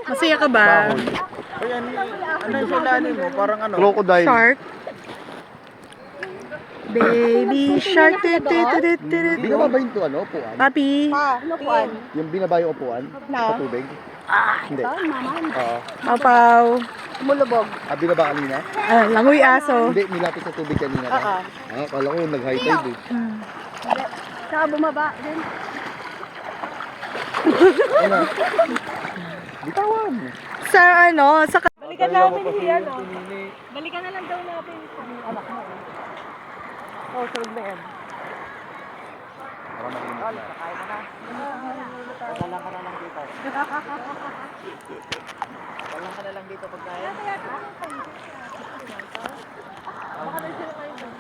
Masaya ka ba? Ayan, ano yung ilalim mo? Parang ano? Crocodile. Shark? Baby shark. Binaba ba yung ano, upuan? Papi. Lupuan. Yung binaba yung upuan? Sa tubig? Hindi. Oo. Papaw. Mulubog. Binaba kanina? Langoy aso. Hindi, nilapit sa tubig kanina. Oo. Kala ko nag-high tide eh. Saka bumaba din. Ano? Bitawan. Sa ano, sa Balikan natin siya, no? Balikan na lang daw natin sa anak mo. Oh, sunod na yan. Talang ka na lang dito. Talang ka na lang dito pagkain. Baka na sila kayo doon.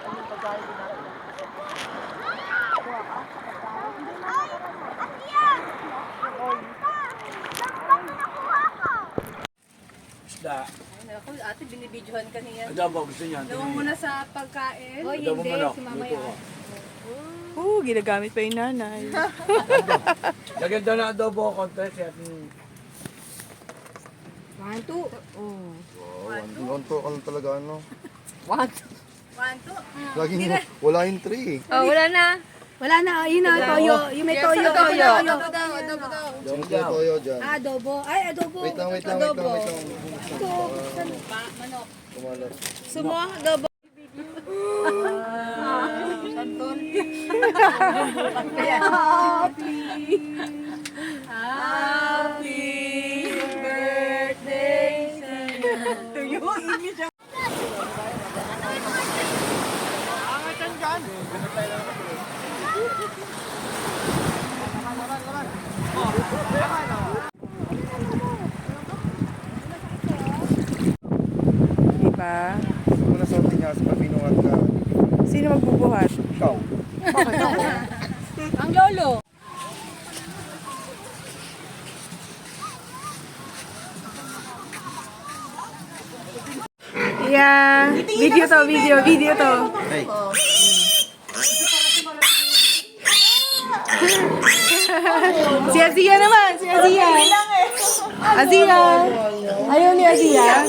Ano yung pagkain din natin? Isda. Ako, ate, binibidyohan ka niya. Adobo, gusto niya. Gawin mo na sa pagkain. Hoy, Adobo hindi. manok. Si mama yan. ginagamit pa yung nanay. Lagyan daw na adobo contest. One, two. One to, ano talaga ano? One, two. Laging wala yung 3. Oh, wala na. Wala na. Yun na, toyo. Yung may toyo. Adobo Yung toyo dyan. Adobo. Ay, adobo. Wait lang. Ito. Manok. Kumalat. Sumo, adobo. Santol. Happy birthday to you. Diba? Muna sa tingas, pag binuhat ka, Sino magbubuhat? ikaw. Ang lolo. Yeah. Video to. Hey. Si Azia naman, si Azia. Azia. Ayaw ni Azia.